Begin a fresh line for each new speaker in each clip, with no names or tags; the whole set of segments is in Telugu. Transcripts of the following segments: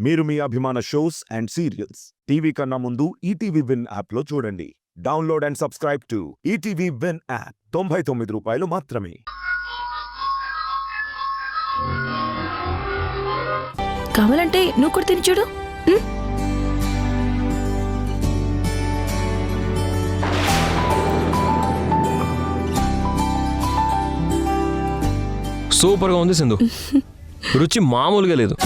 మీరు మీ అభిమాన షోస్ అండ్ సీరియల్స్ టీవీ కన్నా ముందు ఈటీవీ విన్ యాప్లో చూడండి. Download and subscribe to ETV win app. 99 రూపాయలు మాత్రమే.
కావాలంటే నువ్వు కూడా తిని చూడు.
సూపర్గా ఉంది సింధు. రుచి మామూలుగా లేదు.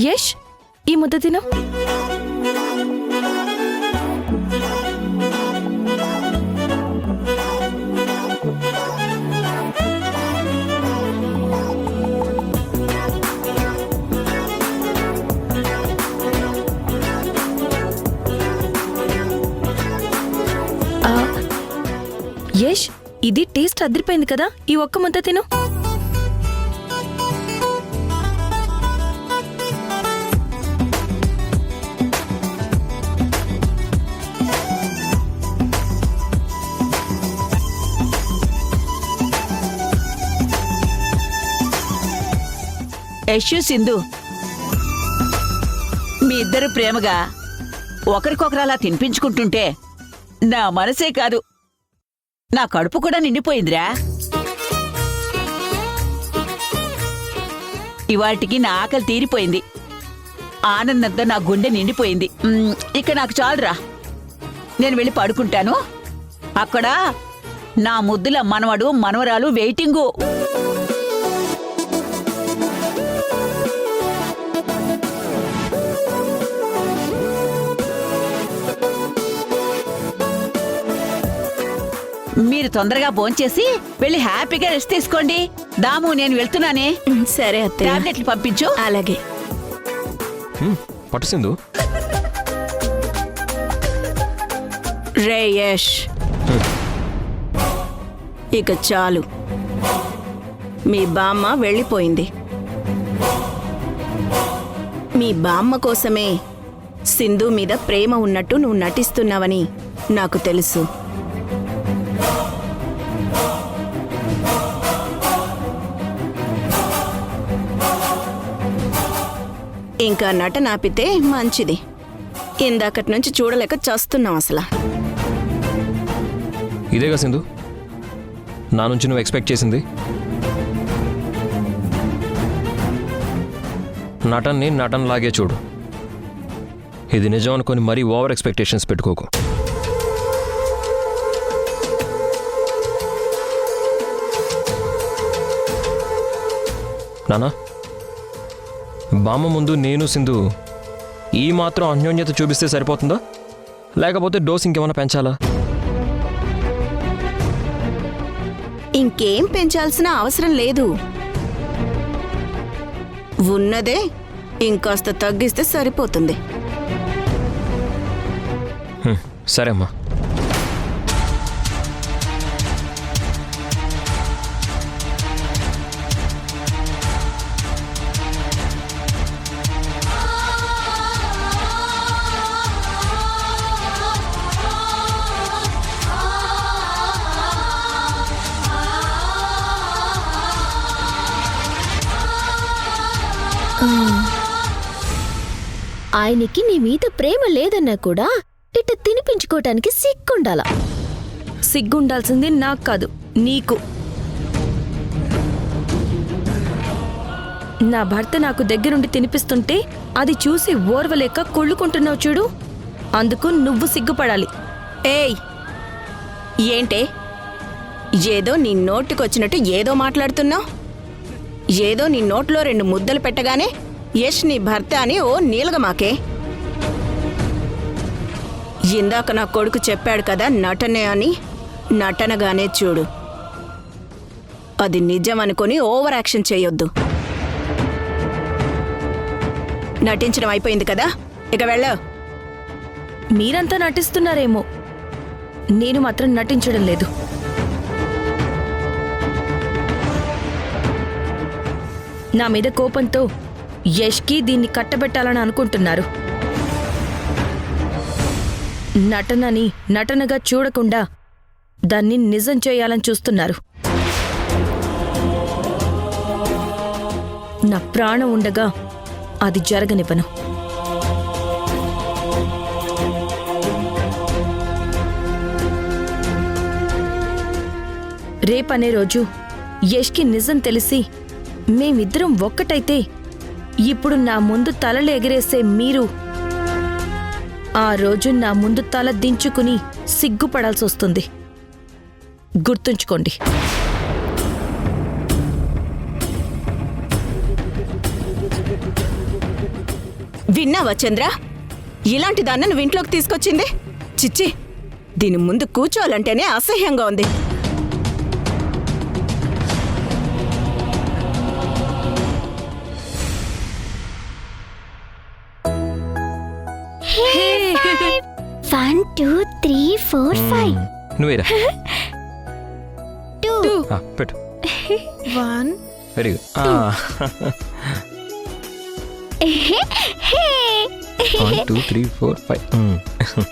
యష్, ఈ ముద్ద తిను. యష్, ఇది టేస్ట్ అదిరిపోయింది కదా, ఈ ఒక్క ముద్ద తిను.
యశ్, సింధు, మీ ఇద్దరు ప్రేమగా ఒకరికొకరు అలా తినిపించుకుంటుంటే నా మనసే కాదు, నా కడుపు కూడా నిండిపోయిందిరా. ఇవాటికి నా ఆకలి తీరిపోయింది. ఆనందంతో నా గుండె నిండిపోయింది. ఇక నాకు చాలురా, నేను వెళ్ళి పడుకుంటాను. అక్కడ నా ముద్దుల మనవడు మనవరాలు వెయిటింగు. మీరు తొందరగా భోంచేసి వెళ్ళి హ్యాపీగా రెస్ట్ తీసుకోండి. దాము, నేను వెళ్తున్నానే.
సరే అత్తయ్య,
టాబ్లెట్లు పంపించు.
అలాగే.
పట్టు సింధు.
రే యష్, ఇక చాలు. మీ బామ్మ వెళ్ళిపోయింది. మీ బామ్మ కోసమే సింధు మీద ప్రేమ ఉన్నట్టు నువ్వు నటిస్తున్నావని నాకు తెలుసు. ఇంకా నటన ఆపితే మంచిది. ఇందాకటి నుంచి చూడలేక చస్తున్నాం అసలు.
ఇదేగా సింధు నా నుంచి నువ్వు ఎక్స్పెక్ట్ చేసింది? నటన్ని నటనలాగే చూడు. ఇది నిజం అనుకొని మరీ ఓవర్ ఎక్స్పెక్టేషన్స్ పెట్టుకోకు. నానా, బామ్మ ముందు నేను సింధు ఈ మాత్రం అన్యోన్యత చూపిస్తే సరిపోతుందా, లేకపోతే డోస్ ఇంకేమైనా పెంచాలా?
ఇంకేం పెంచాల్సిన అవసరం లేదు. ఉన్నదే ఇంకాస్త తగ్గిస్తే సరిపోతుంది.
సరే అమ్మా.
ఆయనకి నీ మీద ప్రేమ లేదన్నా కూడా ఇట్ట తినిపించుకోవటానికి సిగ్గుండాలా?
సిగ్గుండాల్సింది నాకు కాదు, నీకు. నా భర్త నాకు దగ్గరుండి తినిపిస్తుంటే అది చూసి ఓర్వలేక కొళ్ళుకుంటున్నావు చూడు, అందుకు నువ్వు సిగ్గుపడాలి.
ఏయ్, ఏంటే ఏదో నీ నోటికొచ్చినట్టు ఏదో మాట్లాడుతున్నావు? ఏదో నీ నోట్లో 2 ముద్దలు పెట్టగానే యష్ నీ భర్త అని ఓ నీలగమాకే. ఇందాక నా కొడుకు చెప్పాడు కదా నటనే అని, నటనగానే చూడు. అది నిజం అనుకొని ఓవర్ యాక్షన్ చేయొద్దు. నటించడం అయిపోయింది కదా, ఇక వెళ్ళ.
మీరంతా నటిస్తున్నారేమో, నేను మాత్రం నటించడం లేదు. నా మీద కోపంతో యష్కి దీన్ని కట్టబెట్టాలని అనుకుంటున్నారు. నటనని నటనగా చూడకుండా దాన్ని నిజం చేయాలని చూస్తున్నారు. నా ప్రాణం ఉండగా అది జరగనివ్వను. రేపనే రోజు యష్కి నిజం తెలిసి మేమిద్దరం ఒక్కటైతే ఇప్పుడు నా ముందు తలలు ఎగిరేసే మీరు ఆ రోజు నా ముందు తల దించుకుని సిగ్గుపడాల్సొస్తుంది. గుర్తుంచుకోండి.
విన్నావా చంద్ర? ఇలాంటి దాన్ని నువ్వు ఇంట్లోకి తీసుకొచ్చింది? చిచ్చి, దీని ముందు కూర్చోవాలంటేనే అసహ్యంగా ఉంది.
One, two, three, four, five.
నువ్వేరా
Two.
పెట్టు.
One.
Very good. 1 2 3 4 5.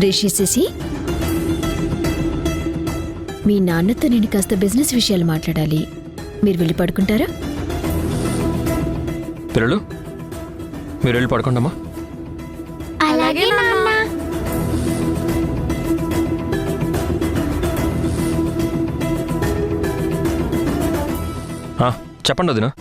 Rishi Shashi, మీ నాన్నతో నేను కాస్త బిజినెస్ విషయాలు మాట్లాడాలి. మీరు వెళ్ళి పడుకుంటారా?
పిల్లలు మీరు వెళ్ళి పడుకోండమ్మా.
అలాగే నాన్న.
చెప్పండి వదినా.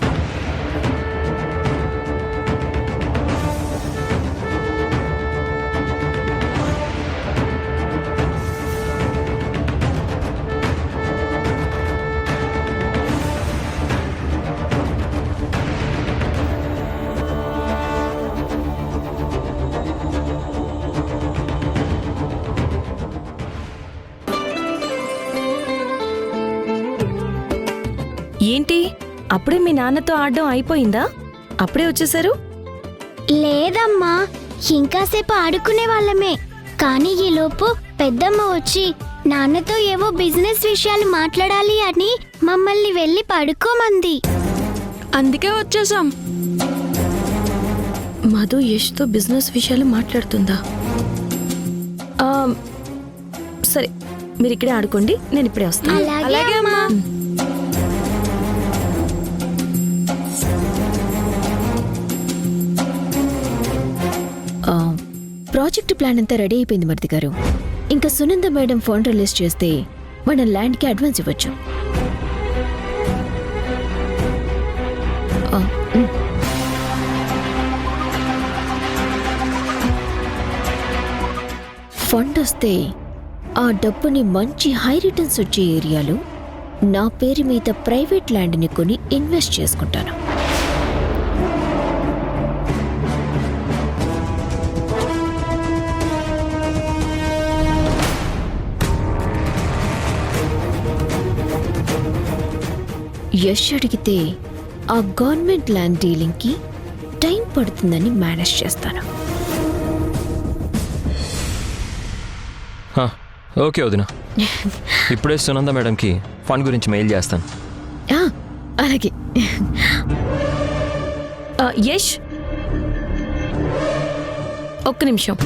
ఏంటి, అప్పుడే మీ నాన్నతో ఆడడం అయిపోయిందా? అప్పుడే వచ్చేశారు?
లేదమ్మా, ఇంకాసేపు ఆడుకునే వాళ్ళమే. కానీ ఈలోపు పెద్దమ్మ వచ్చి నాన్నతో ఏవో బిజినెస్ విషయాలు మాట్లాడాలి అని మమ్మల్ని వెళ్ళి పడుకోమంది.
అందుకే వచ్చేసాం. మధు యష్తో బిజినెస్ విషయాలు మాట్లాడుతుందా? సరే, మీరు ఇక్కడే ఆడుకోండి, నేను ఇప్పుడే వస్తాను.
అలాగే అమ్మా.
ప్రాజెక్ట్ ప్లాన్ అంతా రెడీ అయిపోయింది మరిది గారు. ఇంకా సునంద మేడం ఫోన్ రిలీజ్ చేస్తే మన ల్యాండ్కి అడ్వాన్స్ ఇవ్వచ్చు. ఫండ్ వస్తే ఆ డబ్బుని మంచి హై రిటర్న్స్ వచ్చే ఏరియాలో నా పేరు మీద ప్రైవేట్ ల్యాండ్ని కొని ఇన్వెస్ట్ చేసుకుంటాను. యష్ అడిగితే ఆ గవర్నమెంట్ ల్యాండ్ డీలింగ్కి టైం పడుతుందని మేనేజ్ చేస్తాను.
ఓకే వదినా, ఇప్పుడే సునంద మేడంకి ఫండ్ గురించి మెయిల్ చేస్తాను.
అలాగే.
యష్, ఒక్క నిమిషం.